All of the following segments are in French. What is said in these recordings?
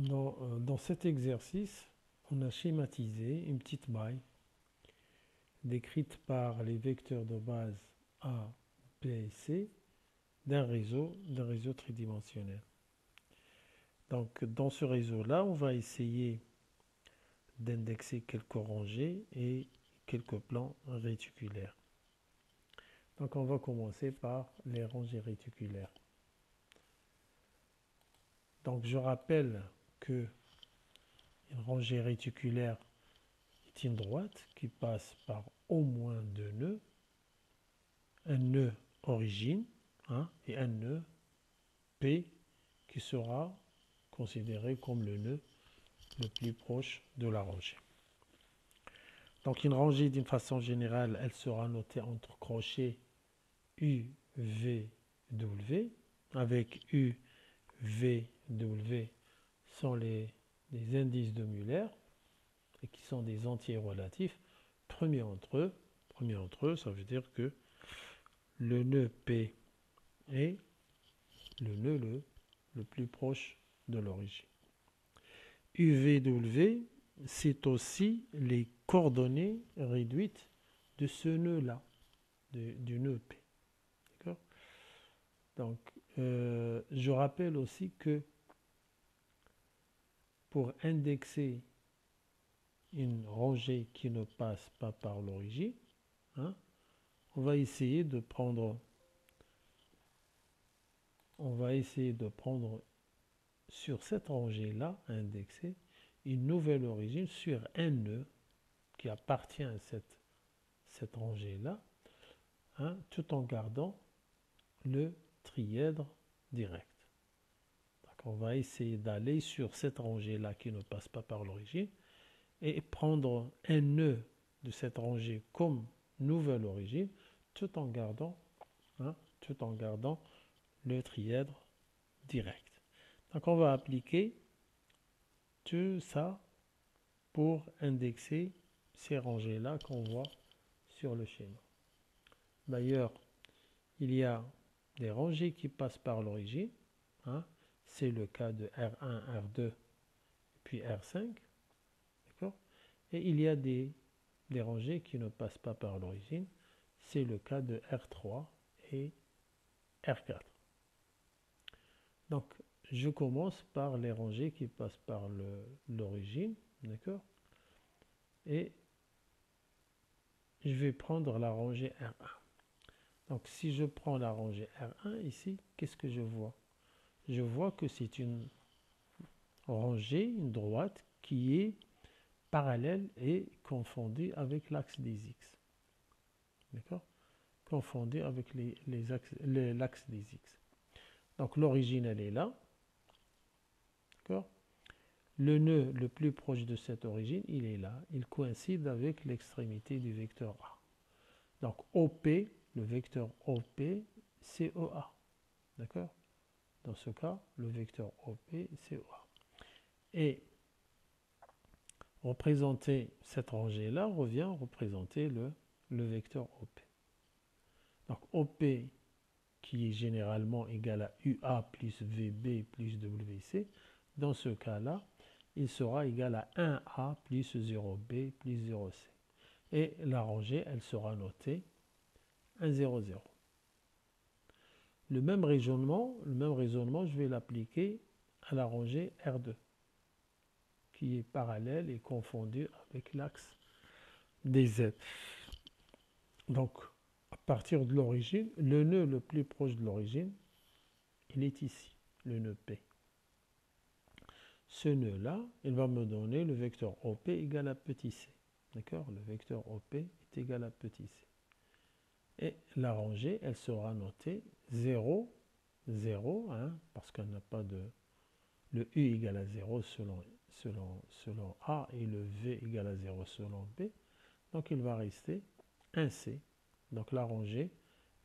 Dans cet exercice, on a schématisé une petite maille décrite par les vecteurs de base A, B et C d'un réseau tridimensionnel. Donc, dans ce réseau-là, on va essayer d'indexer quelques rangées et quelques plans réticulaires. Donc, on va commencer par les rangées réticulaires. Donc, je rappelle que une rangée réticulaire est une droite qui passe par au moins deux nœuds, un nœud origine et un nœud P qui sera considéré comme le nœud le plus proche de la rangée. Donc une rangée d'une façon générale, elle sera notée entre crochets U, V, W, avec U, V, W sont les indices de Muller et qui sont des entiers relatifs. Premier entre eux, ça veut dire que le nœud P est le nœud le plus proche de l'origine. UVW, c'est aussi les coordonnées réduites de ce nœud-là, du nœud P. D'accord? Donc, je rappelle aussi que pour indexer une rangée qui ne passe pas par l'origine, on va essayer de prendre sur cette rangée-là, indexée, une nouvelle origine sur un nœud qui appartient à cette rangée-là, tout en gardant le trièdre direct. Donc on va essayer d'aller sur cette rangée-là qui ne passe pas par l'origine et prendre un nœud de cette rangée comme nouvelle origine tout en gardant le trièdre direct. Donc on va appliquer tout ça pour indexer ces rangées-là qu'on voit sur le schéma. D'ailleurs, il y a des rangées qui passent par l'origine. C'est le cas de R1, R2, puis R5. D'accord? Et il y a des rangées qui ne passent pas par l'origine. C'est le cas de R3 et R4. Donc, je commence par les rangées qui passent par l'origine. D'accord? Et je vais prendre la rangée R1. Donc, si je prends la rangée R1 ici, qu'est-ce que je vois? Je vois que c'est une rangée, une droite, qui est parallèle et confondue avec l'axe des X. D'accord? Confondue avec l'axe des X. Donc, l'origine, elle est là. D'accord? Le nœud le plus proche de cette origine, il est là. Il coïncide avec l'extrémité du vecteur A. Donc, OP, le vecteur OP, c'est OA. D'accord? Dans ce cas, le vecteur OP, c'est OA. Et représenter cette rangée-là revient à représenter le vecteur OP. Donc, OP, qui est généralement égal à UA plus VB plus WC, dans ce cas-là, il sera égal à 1A plus 0B plus 0C. Et la rangée, elle sera notée 1, 0, 0. Le même raisonnement, je vais l'appliquer à la rangée R2, qui est parallèle et confondue avec l'axe des Z. Donc, à partir de l'origine, le nœud le plus proche de l'origine, il est ici, le nœud P. Ce nœud-là, il va me donner le vecteur OP égal à petit c. D'accord? Le vecteur OP est égal à petit c. Et la rangée, elle sera notée 0, 0, parce qu'elle n'a pas de... Le U égale à 0 selon A et le V égale à 0 selon B. Donc il va rester 1C. Donc la rangée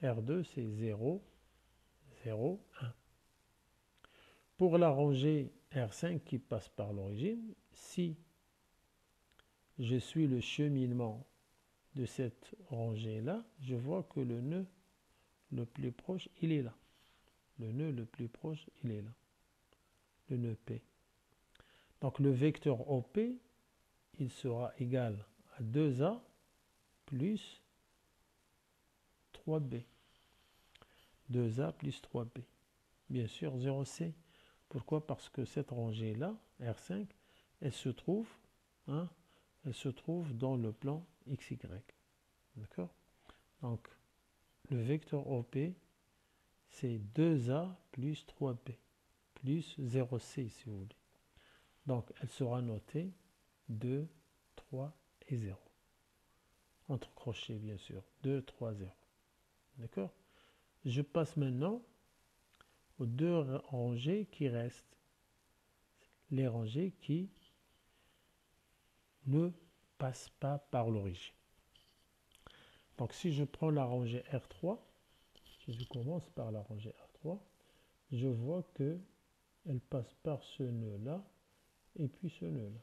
R2, c'est 0, 0, 1. Pour la rangée R5 qui passe par l'origine, si je suis le cheminement de cette rangée-là, je vois que le nœud le plus proche, il est là. Le nœud le plus proche, il est là. Le nœud P. Donc le vecteur OP, il sera égal à 2A plus 3B. 2A plus 3B. Bien sûr, 0C. Pourquoi? Parce que cette rangée-là, R5, elle se trouve, hein, elle se trouve dans le plan XY. D'accord? Donc, le vecteur OP, c'est 2A plus 3B, plus 0C si vous voulez. Donc, elle sera notée 2, 3 et 0. Entre crochets, bien sûr. 2, 3, 0. D'accord? Je passe maintenant aux deux rangées qui restent. Les rangées qui ne passent pas par l'origine. Donc, si je prends la rangée R3, si je commence par la rangée R3, je vois que elle passe par ce nœud-là et puis ce nœud-là.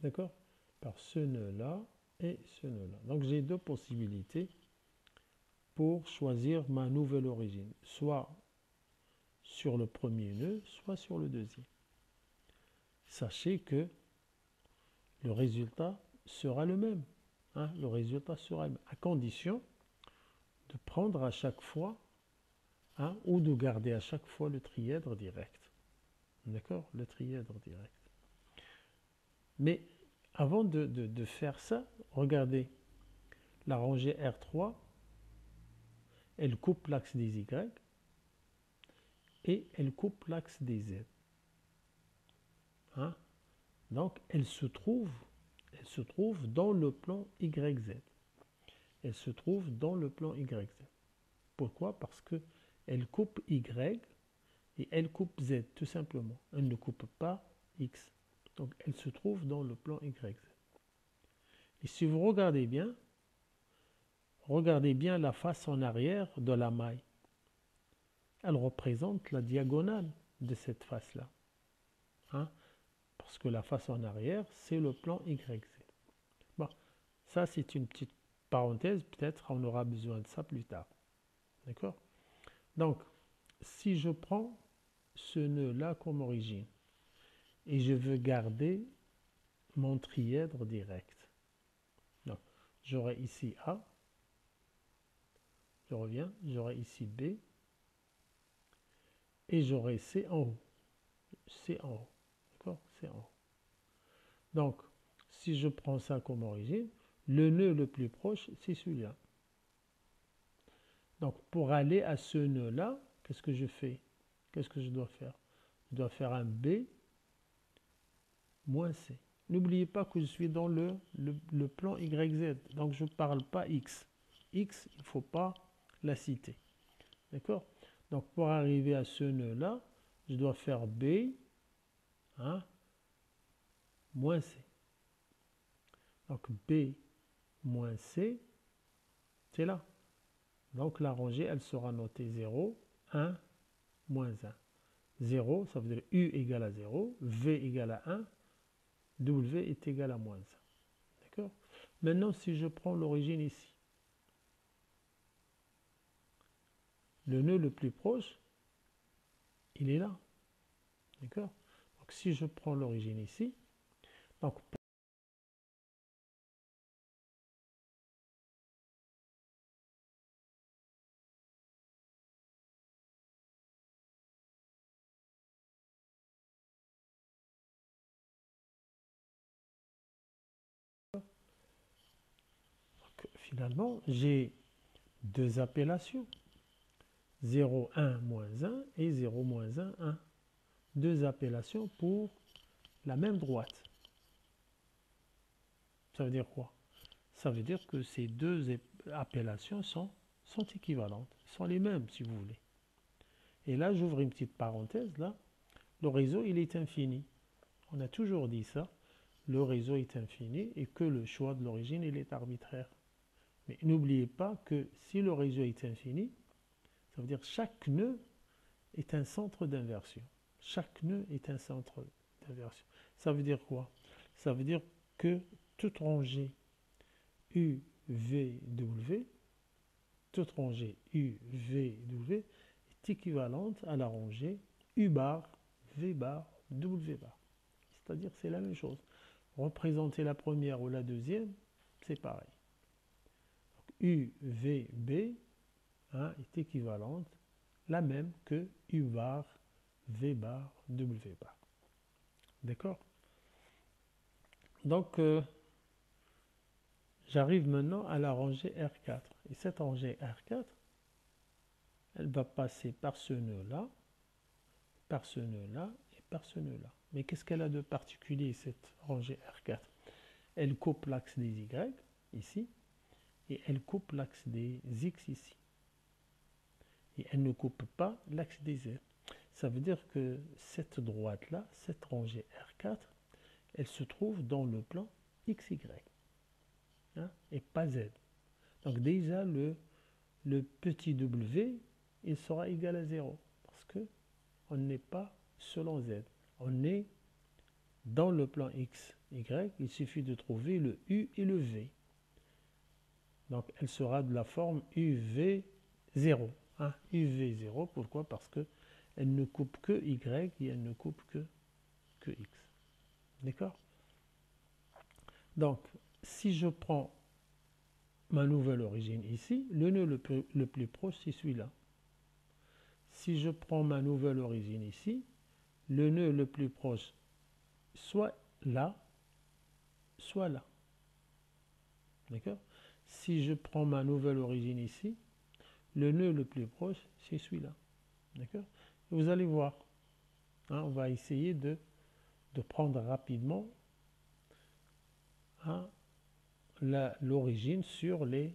D'accord? Par ce nœud-là et ce nœud-là. Donc, j'ai deux possibilités pour choisir ma nouvelle origine. Soit sur le premier nœud, soit sur le deuxième. Sachez que le résultat sera le même. Hein, le résultat sera le même, à condition de prendre à chaque fois, hein, ou de garder à chaque fois le trièdre direct. D'accord? Le trièdre direct. Mais avant de faire ça, regardez, la rangée R3, elle coupe l'axe des Y et elle coupe l'axe des Z. Hein? Donc, elle se trouve dans le plan YZ. Elle se trouve dans le plan YZ. Pourquoi? Parce que elle coupe Y et elle coupe Z, tout simplement. Elle ne coupe pas X. Donc, elle se trouve dans le plan YZ. Et si vous regardez bien la face en arrière de la maille. Elle représente la diagonale de cette face-là. Hein? Parce que la face en arrière, c'est le plan YZ. Bon, ça c'est une petite parenthèse, peut-être on aura besoin de ça plus tard. D'accord? Donc, si je prends ce nœud-là comme origine, et je veux garder mon trièdre direct. J'aurai ici A, je reviens, j'aurai ici B, et j'aurai C en haut. C en haut. D'accord? C en haut. Donc, si je prends ça comme origine, le nœud le plus proche, c'est celui-là. Donc, pour aller à ce nœud-là, qu'est-ce que je fais? Qu'est-ce que je dois faire? Je dois faire un B moins C. N'oubliez pas que je suis dans le plan YZ, donc je ne parle pas X. X, il ne faut pas la citer. D'accord? Donc, pour arriver à ce nœud-là, je dois faire B, hein, moins C. Donc, B moins C, c'est là. Donc, la rangée, elle sera notée 0, 1, moins 1. 0, ça veut dire U égale à 0, V égale à 1, W est égal à moins 1. D'accord? Maintenant, si je prends l'origine ici, le nœud le plus proche, il est là. D'accord? Donc, si je prends l'origine ici, donc, finalement, j'ai deux appellations. 0, 1, moins 1 et 0, moins 1, 1. Deux appellations pour la même droite. Ça veut dire quoi? Ça veut dire que ces deux appellations sont équivalentes, sont les mêmes si vous voulez. Et là, j'ouvre une petite parenthèse, là. Le réseau, il est infini. On a toujours dit ça. Le réseau est infini et que le choix de l'origine, il est arbitraire. Mais n'oubliez pas que si le réseau est infini, ça veut dire que chaque nœud est un centre d'inversion. Chaque nœud est un centre d'inversion. Ça veut dire quoi? Ça veut dire que toute rangée U, V, W, toute rangée U, V, W est équivalente à la rangée U bar, V bar, W bar. C'est-à-dire c'est la même chose. Représenter la première ou la deuxième, c'est pareil. U, V, B est équivalente, la même que U bar, V bar, W bar. D'accord? Donc, j'arrive maintenant à la rangée R4. Et cette rangée R4, elle va passer par ce nœud-là, par ce nœud-là et par ce nœud-là. Mais qu'est-ce qu'elle a de particulier, cette rangée R4? Elle coupe l'axe des Y, ici, et elle coupe l'axe des X, ici. Et elle ne coupe pas l'axe des Z. Ça veut dire que cette droite-là, cette rangée R4, elle se trouve dans le plan XY, et pas Z. Donc déjà, le petit w, il sera égal à 0, parce que on n'est pas selon Z. On est dans le plan X, Y, il suffit de trouver le U et le V. Donc elle sera de la forme UV0. UV0, pourquoi? Parce que elle ne coupe que Y et elle ne coupe que X. D'accord? Donc, si je prends ma nouvelle origine ici, le nœud le plus proche, c'est celui-là. Si je prends ma nouvelle origine ici, le nœud le plus proche, soit là, soit là. D'accord? Si je prends ma nouvelle origine ici, le nœud le plus proche, c'est celui-là. D'accord? Vous allez voir. On va essayer de prendre rapidement l'origine sur les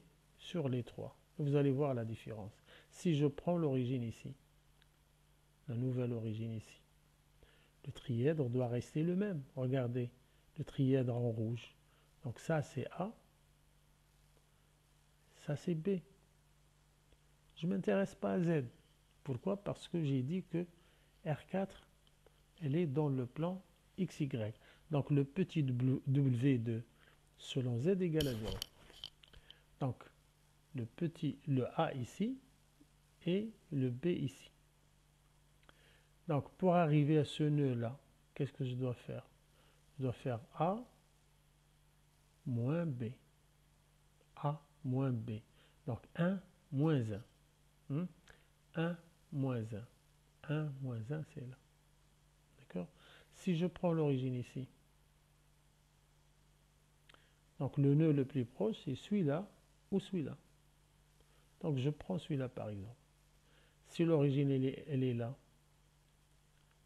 trois. Vous allez voir la différence. Si je prends l'origine ici, la nouvelle origine ici, le trièdre doit rester le même. Regardez, le trièdre en rouge. Donc ça c'est A, ça c'est B. Je ne m'intéresse pas à Z. Pourquoi? Parce que j'ai dit que R4, elle est dans le plan XY. Donc le petit W de selon Z égale à 0. Donc le A ici et le B ici. Donc pour arriver à ce nœud-là, qu'est-ce que je dois faire? Je dois faire A moins B. A moins B. Donc 1 moins 1. 1 moins 1. 1 moins 1, c'est là. D'accord? Si je prends l'origine ici, donc le nœud le plus proche, c'est celui-là ou celui-là. Donc je prends celui-là par exemple. Si l'origine elle est là,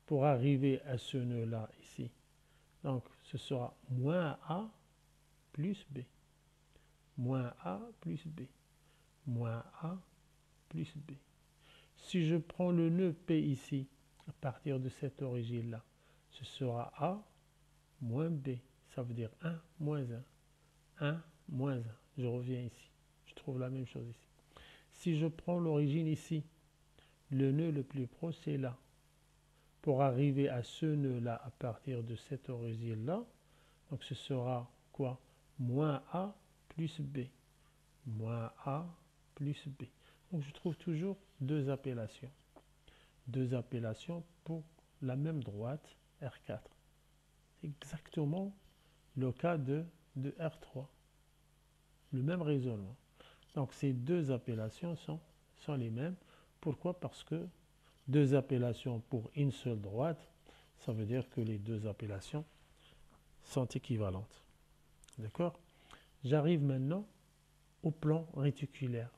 pour arriver à ce nœud-là ici, donc ce sera moins A plus B. Moins A plus B. Moins A plus B. Si je prends le nœud P ici, à partir de cette origine-là, ce sera A moins B. Ça veut dire 1 moins 1. 1 moins 1. Je reviens ici. Je trouve la même chose ici. Si je prends l'origine ici, le nœud le plus proche, c'est là. Pour arriver à ce nœud-là, à partir de cette origine-là, donc ce sera quoi? Moins A plus B. Moins A plus B. Donc je trouve toujours deux appellations. Deux appellations pour la même droite, R4. C'est exactement le cas de R3. Le même raisonnement. Donc ces deux appellations sont les mêmes. Pourquoi? Parce que deux appellations pour une seule droite, ça veut dire que les deux appellations sont équivalentes. D'accord? J'arrive maintenant au plan réticulaire.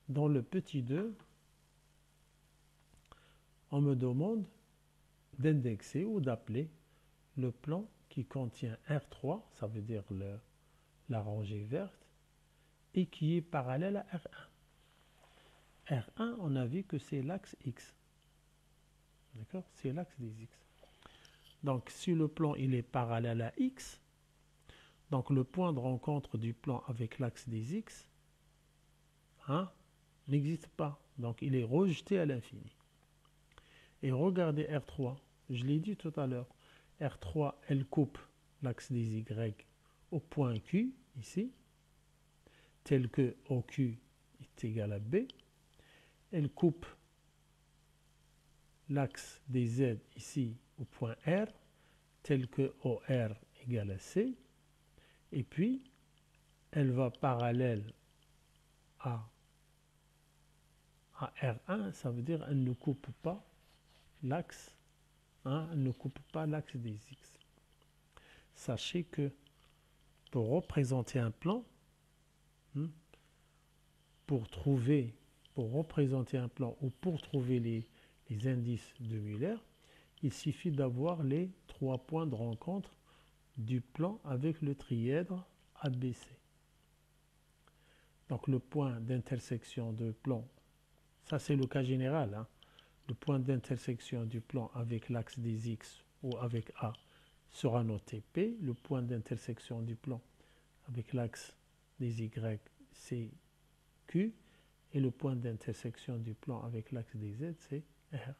Dans le petit 2, on me demande d'indexer ou d'appeler le plan qui contient R3, ça veut dire la rangée verte, et qui est parallèle à R1. R1, on a vu que c'est l'axe X. D'accord? C'est l'axe des X. Donc, si le plan il est parallèle à X, donc le point de rencontre du plan avec l'axe des X n'existe pas. Donc, il est rejeté à l'infini. Et regardez R3. Je l'ai dit tout à l'heure. R3, elle coupe l'axe des Y au point Q, ici, tel que OQ est égal à B. Elle coupe l'axe des Z ici au point R, tel que OR égale à C, et puis elle va parallèle à R1, ça veut dire elle ne coupe pas l'axe, hein, elle ne coupe pas l'axe des X. Sachez que pour représenter un plan, hein, pour représenter un plan ou pour trouver les indices de Muller, il suffit d'avoir les 3 points de rencontre du plan avec le trièdre ABC. Donc le point d'intersection de plan, ça c'est le cas général, hein. Le point d'intersection du plan avec l'axe des X ou avec A sera noté P. Le point d'intersection du plan avec l'axe des Y, c'est Q. Et le point d'intersection du plan avec l'axe des Z, c'est R.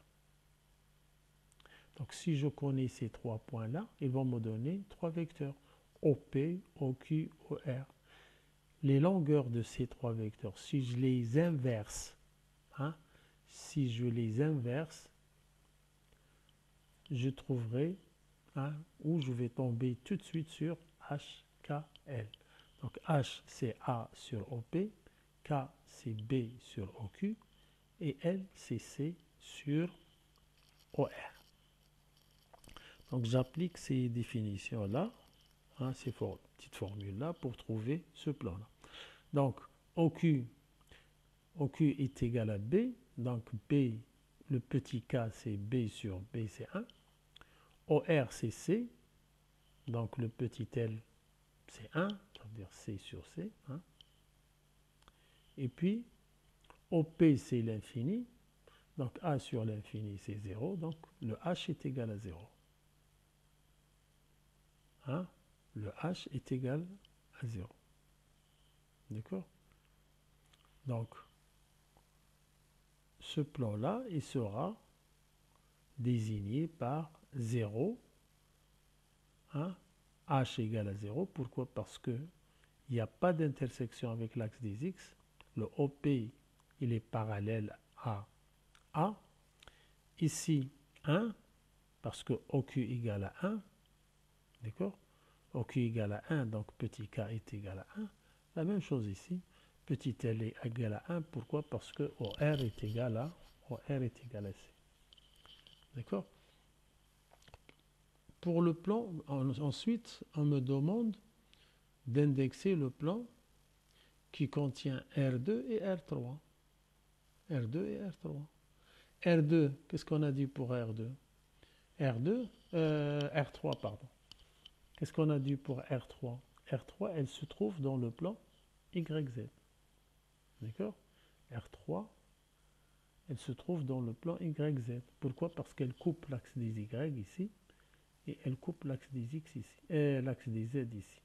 Donc si je connais ces 3 points-là, ils vont me donner 3 vecteurs, OP, OQ, OR. Les longueurs de ces 3 vecteurs, si je les inverse, hein, je trouverai, hein, où je vais tomber tout de suite sur HKL. Donc H c'est A sur OP, K c'est B sur OQ et L c'est C sur OR. Donc j'applique ces définitions-là, hein, ces petites formules-là pour trouver ce plan-là. Donc OQ est égal à B, donc B, le petit k c'est B sur B c'est 1, OR c'est C, donc le petit L c'est 1, ça veut dire C sur C, hein. Et puis OP c'est l'infini, donc A sur l'infini c'est 0, donc le H est égal à 0. Hein? Le H est égal à 0. D'accord? Donc, ce plan-là, il sera désigné par 0, hein? H égale à 0. Pourquoi? Parce qu'il n'y a pas d'intersection avec l'axe des X. Le OP, il est parallèle à A. Ici, 1, parce que OQ égale à 1. D'accord? OQ égale à 1, donc petit k est égal à 1. La même chose ici. Petit l est égal à 1. Pourquoi? Parce que OR est égal à C. D'accord? Pour le plan, ensuite, on me demande d'indexer le plan qui contient R2 et R3. R2 et R3. R2, qu'est-ce qu'on a dit pour R2? R3, pardon. Qu'est-ce qu'on a dit pour R3? R3, elle se trouve dans le plan YZ. D'accord? R3, elle se trouve dans le plan YZ. Pourquoi? Parce qu'elle coupe l'axe des Y ici et elle coupe l'axe des X ici, l'axe des Z ici.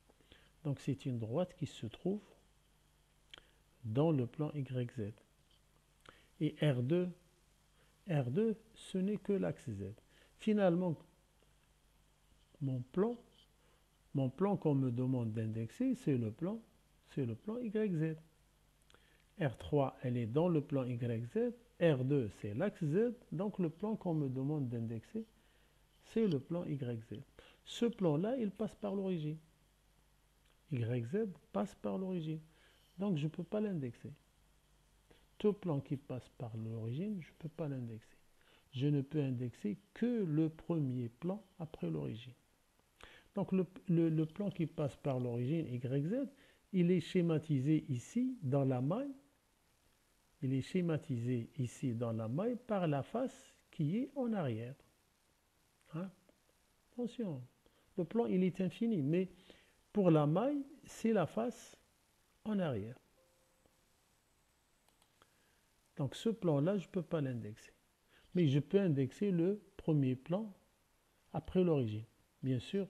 Donc c'est une droite qui se trouve dans le plan YZ. Et R2, ce n'est que l'axe Z. Finalement, mon plan qu'on me demande d'indexer, c'est le plan YZ. R3, elle est dans le plan YZ. R2, c'est l'axe Z. Donc le plan qu'on me demande d'indexer, c'est le plan YZ. Ce plan-là, il passe par l'origine. YZ passe par l'origine. Donc je ne peux pas l'indexer. Tout plan qui passe par l'origine, je ne peux pas l'indexer. Je ne peux indexer que le premier plan après l'origine. Donc le plan qui passe par l'origine YZ, il est schématisé ici dans la maille. Il est schématisé ici dans la maille par la face qui est en arrière. Hein? Attention, le plan il est infini, mais pour la maille, c'est la face en arrière. Donc ce plan-là, je ne peux pas l'indexer. Mais je peux indexer le premier plan après l'origine. Bien sûr,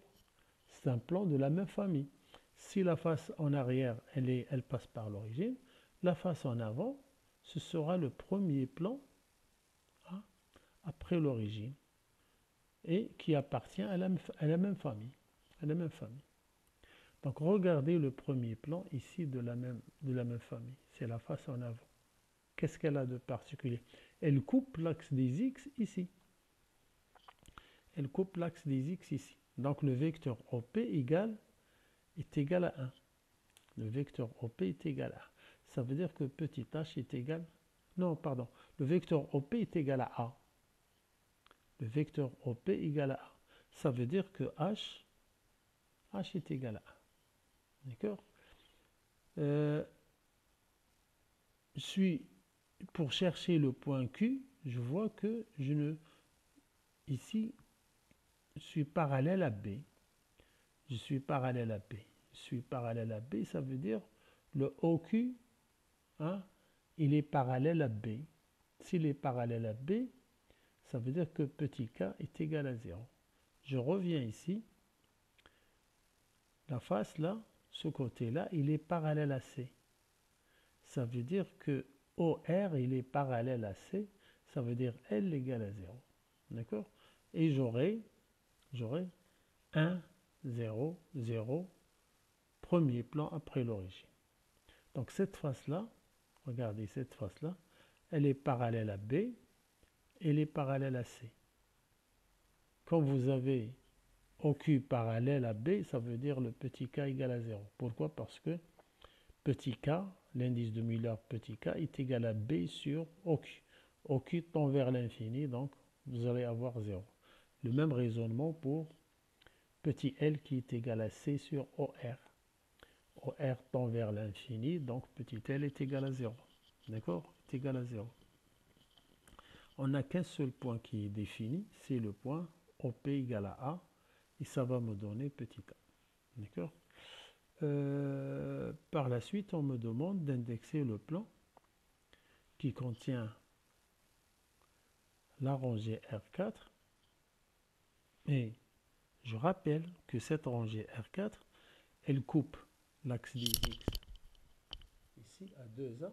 c'est un plan de la même famille. Si la face en arrière, elle passe par l'origine, la face en avant, ce sera le premier plan, hein, après l'origine et qui appartient à la même famille. Donc regardez le premier plan ici de la même famille. C'est la face en avant. Qu'est-ce qu'elle a de particulier? Elle coupe l'axe des X ici. elle coupe l'axe des x ici. Donc le vecteur OP est égal à 1. Le vecteur OP est égal à 1. Ça veut dire que petit h est égal... Non, pardon. Le vecteur OP est égal à A. Le vecteur OP est égal à A. Ça veut dire que h est égal à 1. D'accord? Pour chercher le point Q, je vois que ici, je suis parallèle à B. Je suis parallèle à B. Je suis parallèle à B, ça veut dire le OQ, hein, il est parallèle à B. S'il est parallèle à B, ça veut dire que petit k est égal à 0. Je reviens ici. La face là, ce côté-là, il est parallèle à C. Ça veut dire que OR, il est parallèle à C. Ça veut dire L égale à 0. D'accord? Et j'aurai 1, 0, 0, premier plan après l'origine. Donc cette face-là, regardez cette face-là, elle est parallèle à B, elle est parallèle à C. Quand vous avez OQ parallèle à B, ça veut dire le petit k égale à 0. Pourquoi? Parce que petit k, l'indice de Müller petit k est égal à B sur OQ. OQ tend vers l'infini, donc vous allez avoir 0. Le même raisonnement pour petit l qui est égal à C sur OR. OR tend vers l'infini, donc petit l est égal à 0. D'accord? Est égal à 0. On n'a qu'un seul point qui est défini, c'est le point OP égale à A, et ça va me donner petit a. D'accord? Par la suite, on me demande d'indexer le plan qui contient la rangée R4. Et je rappelle que cette rangée R4, elle coupe l'axe des X ici à 2A.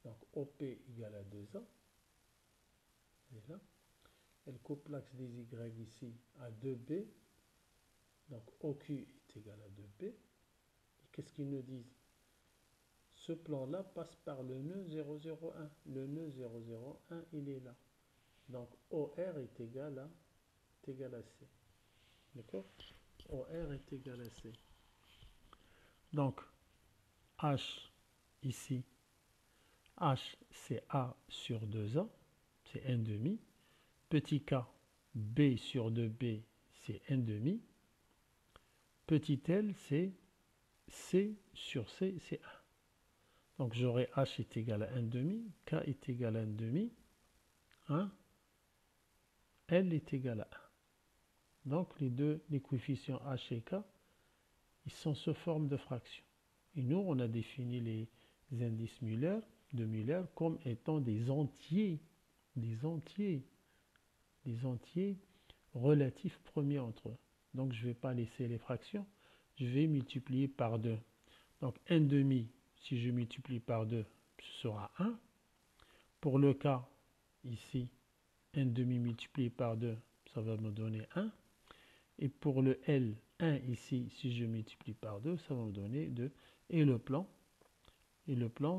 Donc OP égale à 2A. Et là, elle coupe l'axe des Y ici à 2B. Donc OQ est égal à 2B. Et qu'est-ce qu'ils nous disent? Ce plan-là passe par le nœud 001. Le nœud 001, il est là. Donc OR est égal à C. D'accord? OR est égal à C. Donc H ici, H c'est A sur 2A, c'est 1 demi. Petit k, B sur 2B, c'est 1 demi. Petit l, c'est C sur C, c'est 1. Donc j'aurai H est égal à 1 demi, K est égal à 1 demi, 1, L est égal à 1. Donc les coefficients H et K, ils sont sous forme de fractions. Et nous, on a défini les indices de Müller comme étant des entiers relatifs premiers entre eux. Donc je ne vais pas laisser les fractions, je vais multiplier par 2. Donc 1 demi, si je multiplie par 2, ce sera 1. Pour le cas ici, 1 demi multiplié par 2, ça va me donner 1. Et pour le L, 1 ici, si je multiplie par 2, ça va me donner 2. Et le plan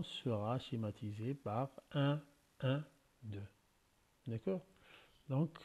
sera schématisé par 1, 1, 2. D'accord? Donc,